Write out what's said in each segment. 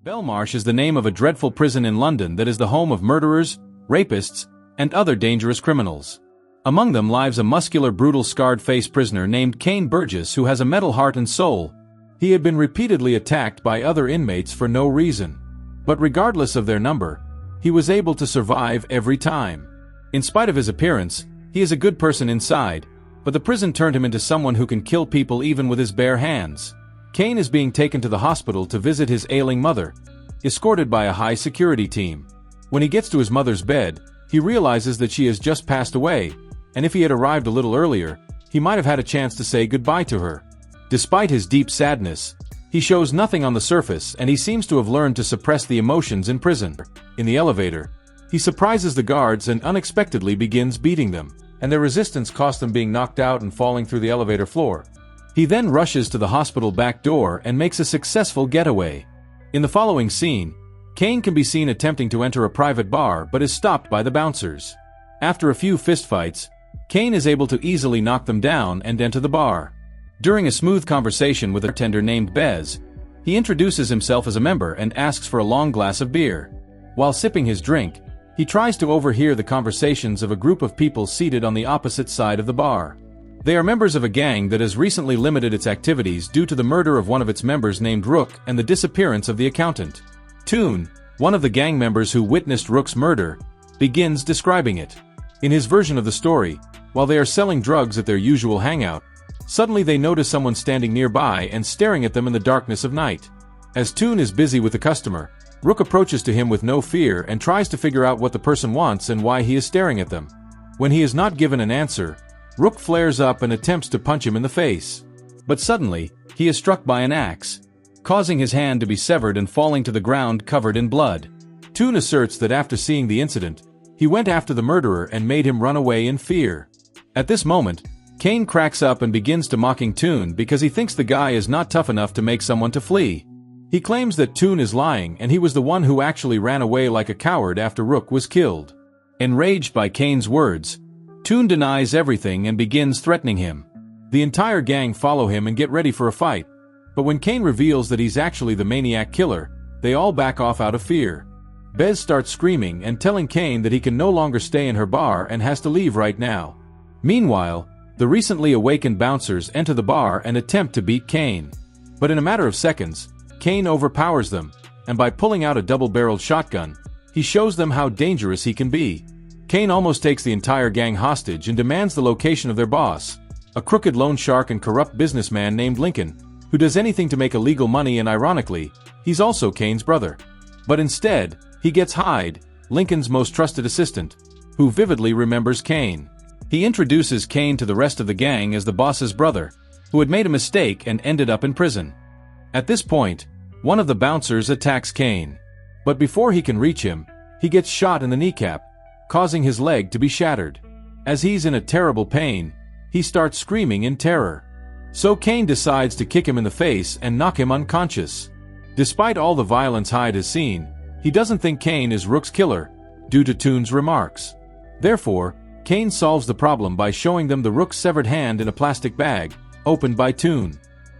Bel Marsh is the name of a dreadful prison in London that is the home of murderers, rapists, and other dangerous criminals. Among them lives a muscular, brutal, scarred-faced prisoner named Cain Burgess who has a metal heart and soul. He had been repeatedly attacked by other inmates for no reason. But regardless of their number, he was able to survive every time. In spite of his appearance, he is a good person inside, but the prison turned him into someone who can kill people even with his bare hands. Cain is being taken to the hospital to visit his ailing mother, escorted by a high-security team. When he gets to his mother's bed, he realizes that she has just passed away, and if he had arrived a little earlier, he might have had a chance to say goodbye to her. Despite his deep sadness, he shows nothing on the surface and he seems to have learned to suppress the emotions in prison. In the elevator, he surprises the guards and unexpectedly begins beating them, and their resistance cost them being knocked out and falling through the elevator floor. He then rushes to the hospital back door and makes a successful getaway. In the following scene, Cain can be seen attempting to enter a private bar but is stopped by the bouncers. After a few fistfights, Cain is able to easily knock them down and enter the bar. During a smooth conversation with a bartender named Bez, he introduces himself as a member and asks for a long glass of beer. While sipping his drink, he tries to overhear the conversations of a group of people seated on the opposite side of the bar. They are members of a gang that has recently limited its activities due to the murder of one of its members named Rook and the disappearance of the accountant. Toon, one of the gang members who witnessed Rook's murder, begins describing it. In his version of the story, while they are selling drugs at their usual hangout, suddenly they notice someone standing nearby and staring at them in the darkness of night. As Toon is busy with the customer, Rook approaches to him with no fear and tries to figure out what the person wants and why he is staring at them. When he is not given an answer, Rook flares up and attempts to punch him in the face. But suddenly, he is struck by an axe, causing his hand to be severed and falling to the ground covered in blood. Toon asserts that after seeing the incident, he went after the murderer and made him run away in fear. At this moment, Cain cracks up and begins to mocking Toon because he thinks the guy is not tough enough to make someone to flee. He claims that Toon is lying and he was the one who actually ran away like a coward after Rook was killed. Enraged by Cain's words, Toon denies everything and begins threatening him. The entire gang follow him and get ready for a fight, but when Cain reveals that he's actually the maniac killer, they all back off out of fear. Bez starts screaming and telling Cain that he can no longer stay in her bar and has to leave right now. Meanwhile, the recently awakened bouncers enter the bar and attempt to beat Cain. But in a matter of seconds, Cain overpowers them, and by pulling out a double-barreled shotgun, he shows them how dangerous he can be. Cain almost takes the entire gang hostage and demands the location of their boss, a crooked loan shark and corrupt businessman named Lincoln, who does anything to make illegal money, and ironically, he's also Cain's brother. But instead, he gets Hyde, Lincoln's most trusted assistant, who vividly remembers Cain. He introduces Cain to the rest of the gang as the boss's brother, who had made a mistake and ended up in prison. At this point, one of the bouncers attacks Cain. But before he can reach him, he gets shot in the kneecap, causing his leg to be shattered. As he's in a terrible pain, he starts screaming in terror. So Cain decides to kick him in the face and knock him unconscious. Despite all the violence Hyde has seen, he doesn't think Cain is Rook's killer, due to Toon's remarks. Therefore, Cain solves the problem by showing them the Rook's severed hand in a plastic bag, opened by Toon.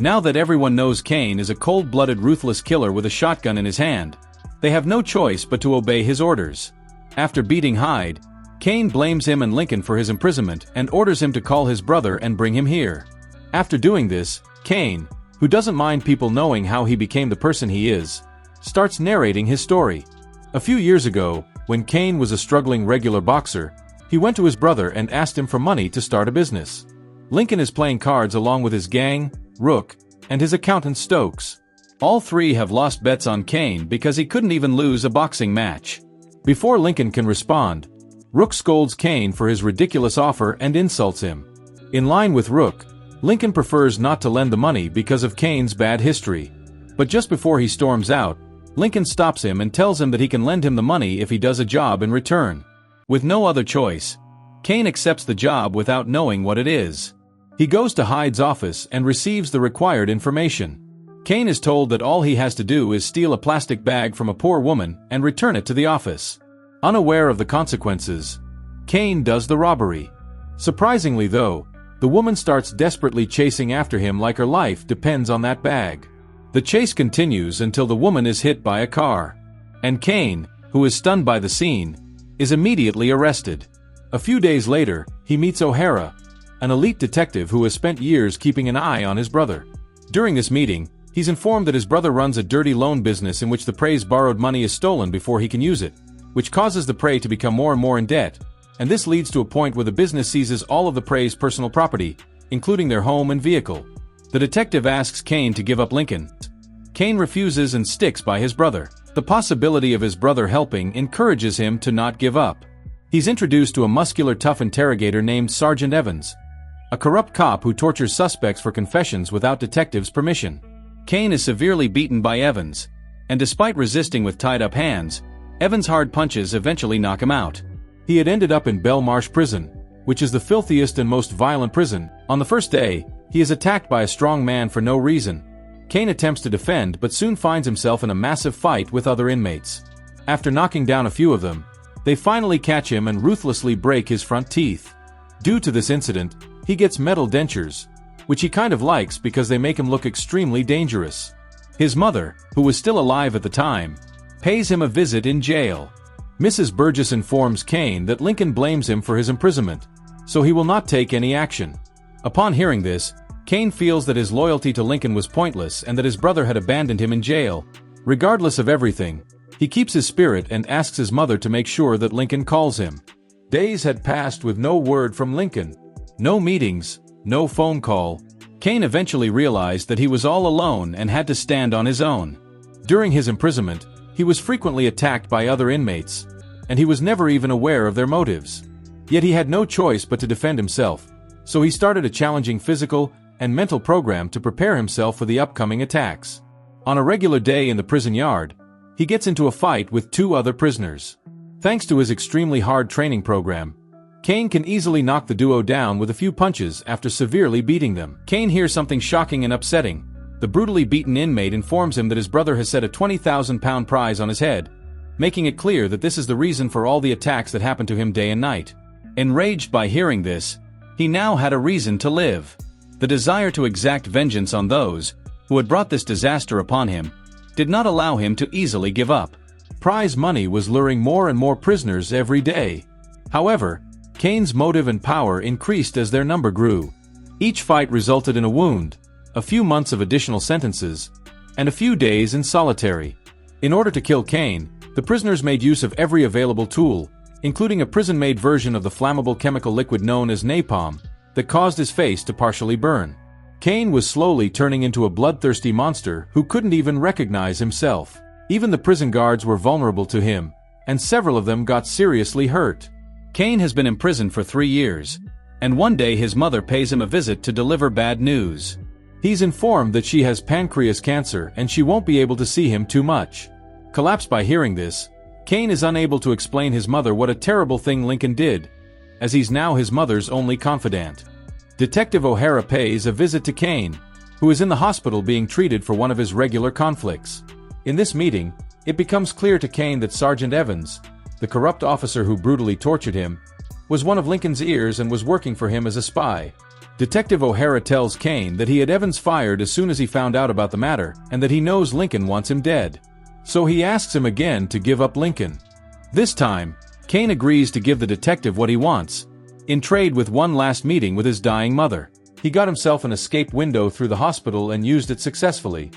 Now that everyone knows Cain is a cold-blooded, ruthless killer with a shotgun in his hand, they have no choice but to obey his orders. After beating Hyde, Cain blames him and Lincoln for his imprisonment and orders him to call his brother and bring him here. After doing this, Cain, who doesn't mind people knowing how he became the person he is, starts narrating his story. A few years ago, when Cain was a struggling regular boxer, he went to his brother and asked him for money to start a business. Lincoln is playing cards along with his gang, Rook, and his accountant Stokes. All three have lost bets on Cain because he couldn't even lose a boxing match. Before Lincoln can respond, Rook scolds Cain for his ridiculous offer and insults him. In line with Rook, Lincoln prefers not to lend the money because of Cain's bad history. But just before he storms out, Lincoln stops him and tells him that he can lend him the money if he does a job in return. With no other choice, Cain accepts the job without knowing what it is. He goes to Hyde's office and receives the required information. Cain is told that all he has to do is steal a plastic bag from a poor woman and return it to the office. Unaware of the consequences, Cain does the robbery. Surprisingly though, the woman starts desperately chasing after him like her life depends on that bag. The chase continues until the woman is hit by a car. And Cain, who is stunned by the scene, is immediately arrested. A few days later, he meets O'Hara, an elite detective who has spent years keeping an eye on his brother. During this meeting, he's informed that his brother runs a dirty loan business in which the prey's borrowed money is stolen before he can use it, which causes the prey to become more and more in debt, and this leads to a point where the business seizes all of the prey's personal property, including their home and vehicle. The detective asks Cain to give up Lincoln. Cain refuses and sticks by his brother. The possibility of his brother helping encourages him to not give up. He's introduced to a muscular, tough interrogator named Sergeant Evans, a corrupt cop who tortures suspects for confessions without detectives' permission. Cain is severely beaten by Evans, and despite resisting with tied-up hands, Evans' hard punches eventually knock him out. He had ended up in Bel Marsh prison, which is the filthiest and most violent prison. On the first day, he is attacked by a strong man for no reason. Cain attempts to defend but soon finds himself in a massive fight with other inmates. After knocking down a few of them, they finally catch him and ruthlessly break his front teeth. Due to this incident, he gets metal dentures, which he kind of likes because they make him look extremely dangerous. His mother, who was still alive at the time, pays him a visit in jail. Mrs. Burgess informs Cain that Lincoln blames him for his imprisonment, so he will not take any action. Upon hearing this, Cain feels that his loyalty to Lincoln was pointless and that his brother had abandoned him in jail. Regardless of everything, he keeps his spirit and asks his mother to make sure that Lincoln calls him. Days had passed with no word from Lincoln. No meetings, no phone call. Cain eventually realized that he was all alone and had to stand on his own. During his imprisonment, he was frequently attacked by other inmates, and he was never even aware of their motives. Yet he had no choice but to defend himself, so he started a challenging physical and mental program to prepare himself for the upcoming attacks. On a regular day in the prison yard, he gets into a fight with two other prisoners. Thanks to his extremely hard training program, Cain can easily knock the duo down with a few punches after severely beating them. Cain hears something shocking and upsetting. The brutally beaten inmate informs him that his brother has set a 20,000-pound prize on his head, making it clear that this is the reason for all the attacks that happen to him day and night. Enraged by hearing this, he now had a reason to live. The desire to exact vengeance on those who had brought this disaster upon him did not allow him to easily give up. Prize money was luring more and more prisoners every day. However, Cain's motive and power increased as their number grew. Each fight resulted in a wound, a few months of additional sentences, and a few days in solitary. In order to kill Cain, the prisoners made use of every available tool, including a prison-made version of the flammable chemical liquid known as napalm, that caused his face to partially burn. Cain was slowly turning into a bloodthirsty monster who couldn't even recognize himself. Even the prison guards were vulnerable to him, and several of them got seriously hurt. Cain has been imprisoned for 3 years, and one day his mother pays him a visit to deliver bad news. He's informed that she has pancreas cancer and she won't be able to see him too much. Collapsed by hearing this, Cain is unable to explain his mother what a terrible thing Lincoln did, as he's now his mother's only confidant. Detective O'Hara pays a visit to Cain, who is in the hospital being treated for one of his regular conflicts. In this meeting, it becomes clear to Cain that Sergeant Evans, the corrupt officer who brutally tortured him, was one of Lincoln's ears and was working for him as a spy. Detective O'Hara tells Cain that he had Evans fired as soon as he found out about the matter and that he knows Lincoln wants him dead. So he asks him again to give up Lincoln. This time, Cain agrees to give the detective what he wants, in trade with one last meeting with his dying mother. He got himself an escape window through the hospital and used it successfully.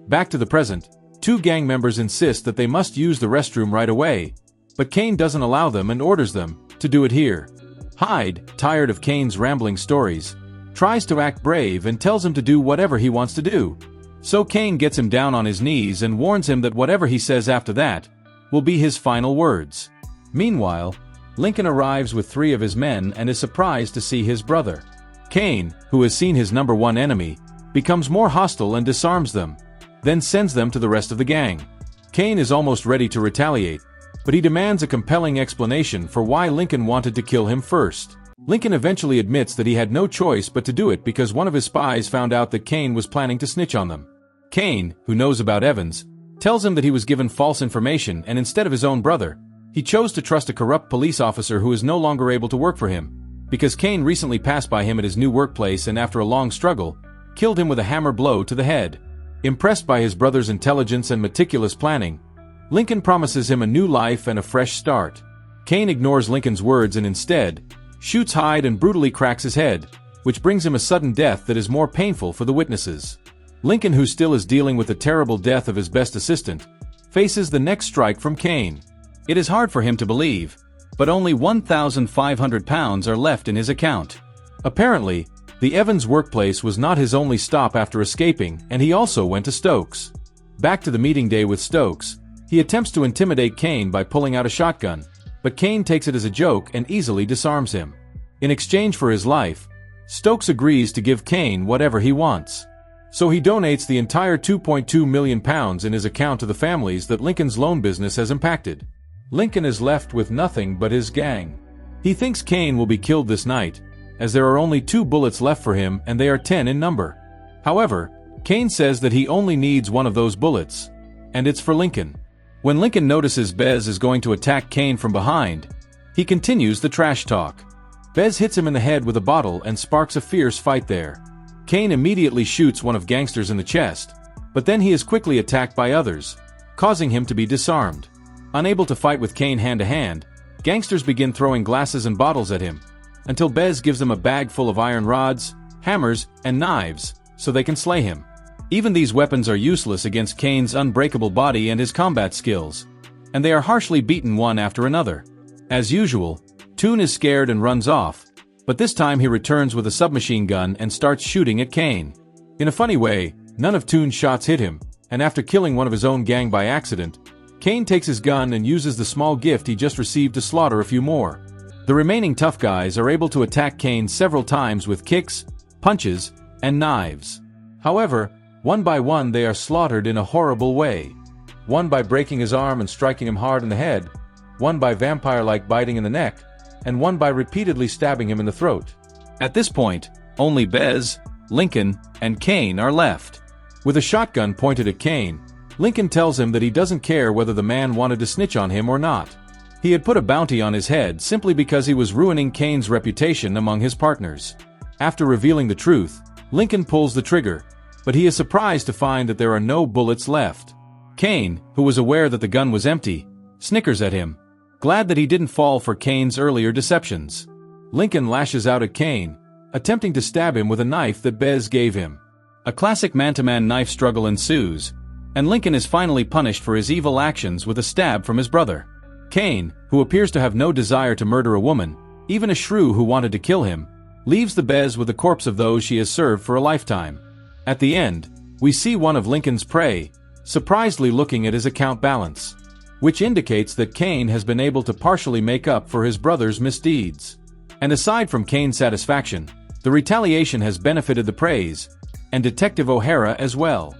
Back to the present, two gang members insist that they must use the restroom right away, but Cain doesn't allow them and orders them to do it here. Hyde, tired of Cain's rambling stories, tries to act brave and tells him to do whatever he wants to do. So Cain gets him down on his knees and warns him that whatever he says after that will be his final words. Meanwhile, Lincoln arrives with 3 of his men and is surprised to see his brother. Cain, who has seen his number one enemy, becomes more hostile and disarms them, then sends them to the rest of the gang. Cain is almost ready to retaliate, but he demands a compelling explanation for why Lincoln wanted to kill him first. Lincoln eventually admits that he had no choice but to do it because one of his spies found out that Cain was planning to snitch on them. Cain, who knows about Evans, tells him that he was given false information and instead of his own brother, he chose to trust a corrupt police officer who is no longer able to work for him, because Cain recently passed by him at his new workplace and after a long struggle, killed him with a hammer blow to the head. Impressed by his brother's intelligence and meticulous planning, Lincoln promises him a new life and a fresh start. Cain ignores Lincoln's words and instead shoots Hyde and brutally cracks his head, which brings him a sudden death that is more painful for the witnesses. Lincoln, who still is dealing with the terrible death of his best assistant, faces the next strike from Cain. It is hard for him to believe, but only 1,500 pounds are left in his account. Apparently, the Evans workplace was not his only stop after escaping, and he also went to Stokes. Back to the meeting day with Stokes, he attempts to intimidate Cain by pulling out a shotgun, but Cain takes it as a joke and easily disarms him. In exchange for his life, Stokes agrees to give Cain whatever he wants. So he donates the entire £2.2 million in his account to the families that Lincoln's loan business has impacted. Lincoln is left with nothing but his gang. He thinks Cain will be killed this night, as there are only 2 bullets left for him and they are 10 in number. However, Cain says that he only needs one of those bullets, and it's for Lincoln. When Lincoln notices Bez is going to attack Cain from behind, he continues the trash talk. Bez hits him in the head with a bottle and sparks a fierce fight there. Cain immediately shoots one of gangsters in the chest, but then he is quickly attacked by others, causing him to be disarmed. Unable to fight with Cain hand-to-hand, gangsters begin throwing glasses and bottles at him, until Bez gives them a bag full of iron rods, hammers, and knives, so they can slay him. Even these weapons are useless against Cain's unbreakable body and his combat skills, and they are harshly beaten one after another. As usual, Toon is scared and runs off, but this time he returns with a submachine gun and starts shooting at Cain. In a funny way, none of Toon's shots hit him, and after killing one of his own gang by accident, Cain takes his gun and uses the small gift he just received to slaughter a few more. The remaining tough guys are able to attack Cain several times with kicks, punches, and knives. However, one by one they are slaughtered in a horrible way. One by breaking his arm and striking him hard in the head, one by vampire-like biting in the neck, and one by repeatedly stabbing him in the throat. At this point, only Bez, Lincoln, and Cain are left. With a shotgun pointed at Cain, Lincoln tells him that he doesn't care whether the man wanted to snitch on him or not. He had put a bounty on his head simply because he was ruining Cain's reputation among his partners. After revealing the truth, Lincoln pulls the trigger, but he is surprised to find that there are no bullets left. Cain, who was aware that the gun was empty, snickers at him, glad that he didn't fall for Cain's earlier deceptions. Lincoln lashes out at Cain, attempting to stab him with a knife that Bez gave him. A classic man-to-man knife struggle ensues, and Lincoln is finally punished for his evil actions with a stab from his brother. Cain, who appears to have no desire to murder a woman, even a shrew who wanted to kill him, leaves the Bez with the corpse of those she has served for a lifetime. At the end, we see one of Lincoln's prey, surprisedly looking at his account balance, which indicates that Cain has been able to partially make up for his brother's misdeeds. And aside from Cain's satisfaction, the retaliation has benefited the preys, and Detective O'Hara as well.